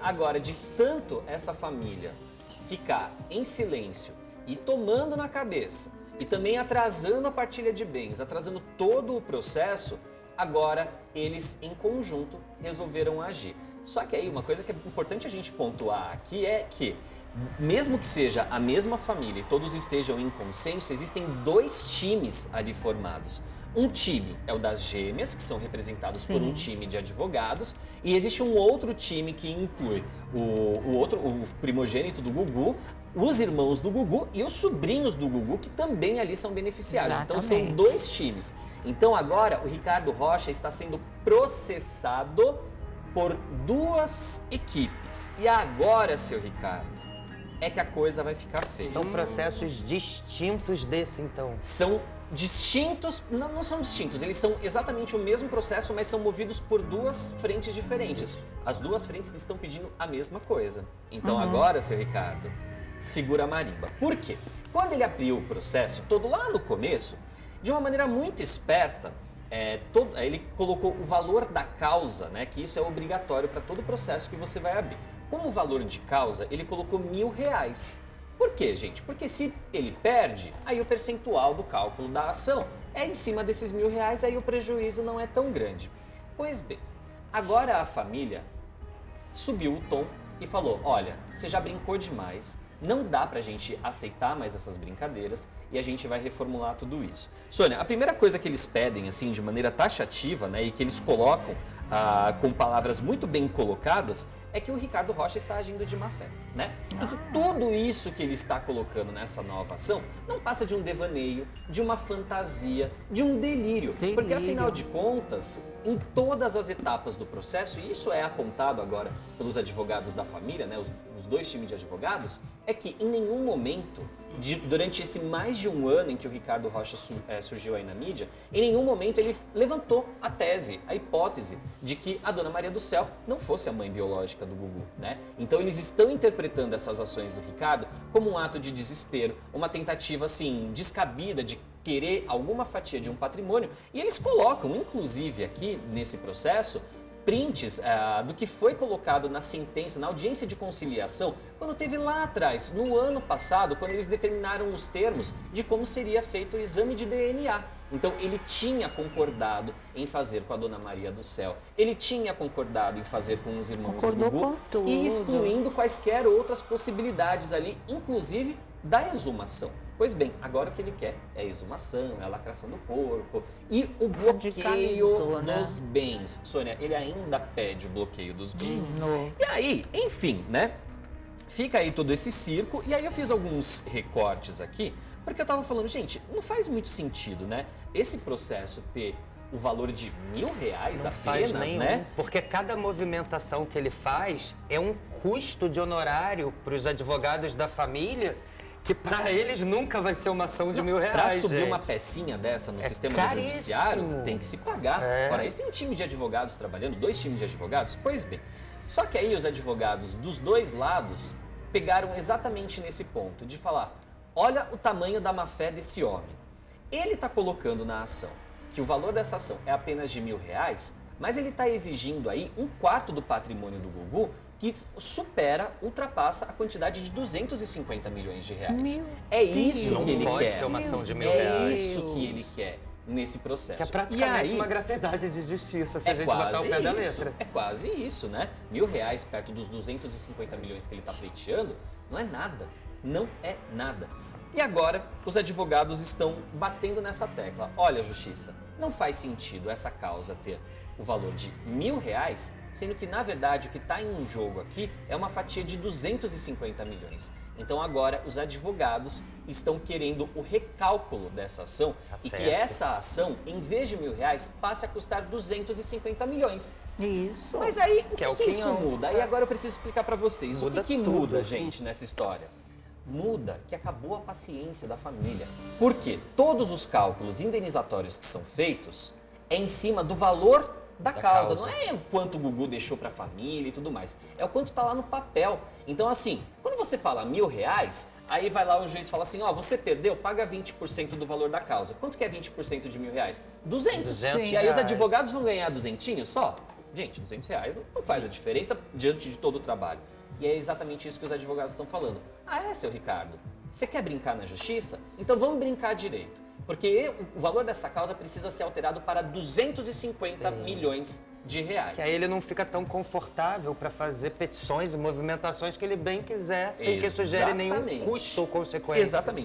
agora, de tanto essa família ficar em silêncio e tomando na cabeça, e também atrasando a partilha de bens, atrasando todo o processo, agora eles em conjunto resolveram agir. Só que aí uma coisa que é importante a gente pontuar aqui é que, mesmo que seja a mesma família e todos estejam em consenso, existem dois times ali formados. Um time é o das gêmeas, que são representados por um time de advogados, e existe um outro time que inclui o primogênito do Gugu, os irmãos do Gugu e os sobrinhos do Gugu, que também ali são beneficiários. Exatamente. Então são dois times. Então agora o Ricardo Rocha está sendo processado por duas equipes. E agora, seu Ricardo, é que a coisa vai ficar feia. São processos distintos desse, então. São distintos, não são distintos, eles são exatamente o mesmo processo, mas são movidos por duas frentes diferentes. As duas frentes estão pedindo a mesma coisa. Então agora, seu Ricardo, segura a marimba. Por quê? Quando ele abriu o processo todo lá no começo, de uma maneira muito esperta, ele colocou o valor da causa, né, que isso é obrigatório para todo processo que você vai abrir. Como valor de causa, ele colocou R$1.000. Por quê, gente? Porque se ele perde, aí o percentual do cálculo da ação é em cima desses R$1.000, aí o prejuízo não é tão grande. Pois bem, agora a família subiu o tom e falou, olha, você já brincou demais, não dá pra gente aceitar mais essas brincadeiras e a gente vai reformular tudo isso. Sônia, a primeira coisa que eles pedem, assim, de maneira taxativa, né, e que eles colocam com palavras muito bem colocadas, é que o Ricardo Rocha está agindo de má fé, né? E que tudo isso que ele está colocando nessa nova ação não passa de um devaneio, de uma fantasia, de um delírio. Porque, afinal de contas, em todas as etapas do processo, e isso é apontado agora pelos advogados da família, né, os dois times de advogados, é que em nenhum momento, durante esse mais de um ano em que o Ricardo Rocha surgiu aí na mídia, em nenhum momento ele levantou a tese, a hipótese de que a Dona Maria do Céu não fosse a mãe biológica do Gugu, né? Então eles estão interpretando essas ações do Ricardo como um ato de desespero, uma tentativa assim descabida de querer alguma fatia de um patrimônio, e eles colocam, inclusive aqui nesse processo, prints do que foi colocado na sentença, na audiência de conciliação, quando teve lá atrás, no ano passado, quando eles determinaram os termos de como seria feito o exame de DNA. Então, ele tinha concordado em fazer com a Dona Maria do Céu, ele tinha concordado em fazer com os irmãos do Gugu, e excluindo quaisquer outras possibilidades ali, inclusive da exumação. Pois bem, agora o que ele quer é a exumação, é a lacração do corpo e o bloqueio dos bens. Sônia, ele ainda pede o bloqueio dos bens. E aí, enfim, né? Fica aí todo esse circo. E aí eu fiz alguns recortes aqui, porque eu tava falando, gente, não faz muito sentido, né? Esse processo ter o valor de R$1.000 apenas, né? Porque cada movimentação que ele faz é um custo de honorário para os advogados da família, que para eles nunca vai ser uma ação de R$1.000. Para subir uma pecinha dessa no sistema do judiciário, tem que se pagar. Fora isso, tem um time de advogados trabalhando, dois times de advogados. Pois bem, só que aí os advogados dos dois lados pegaram exatamente nesse ponto de falar, olha o tamanho da má-fé desse homem. Ele está colocando na ação que o valor dessa ação é apenas de R$1.000, mas ele está exigindo aí 1/4 do patrimônio do Gugu, que ultrapassa a quantidade de R$250 milhões. É isso que ele quer. Não pode ser uma ação de R$1.000. É isso que ele quer nesse processo. Que é praticamente uma gratuidade de justiça, se a gente botar o pé da letra. É quase isso, né? R$1.000 perto dos 250 milhões que ele está pleiteando, não é nada. Não é nada. E agora, os advogados estão batendo nessa tecla. Olha, Justiça, não faz sentido essa causa ter o valor de R$1.000, sendo que, na verdade, o que está em jogo aqui é uma fatia de 250 milhões. Então, agora, os advogados estão querendo o recálculo dessa ação e que essa ação, em vez de R$1.000, passe a custar 250 milhões. Isso. Mas aí, o que isso muda? Aí agora eu preciso explicar para vocês. O que muda, gente, nessa história? Muda que acabou a paciência da família. Porque todos os cálculos indenizatórios que são feitos é em cima do valor da causa. Não é o quanto o Gugu deixou para a família e tudo mais. É o quanto está lá no papel. Então, assim, quando você fala R$1.000, aí vai lá o juiz e fala assim, ó, você perdeu, paga 20% do valor da causa. Quanto que é 20% de R$1.000? 200. E aí os advogados vão ganhar duzentinho só? Gente, R$ 200 não faz a diferença diante de todo o trabalho. E é exatamente isso que os advogados estão falando. Ah, seu Ricardo? Você quer brincar na justiça? Então vamos brincar direito. Porque o valor dessa causa precisa ser alterado para 250 milhões de reais. Que aí ele não fica tão confortável para fazer petições e movimentações que ele bem quiser, sem que isso gere nenhum custo ou consequência. Exatamente.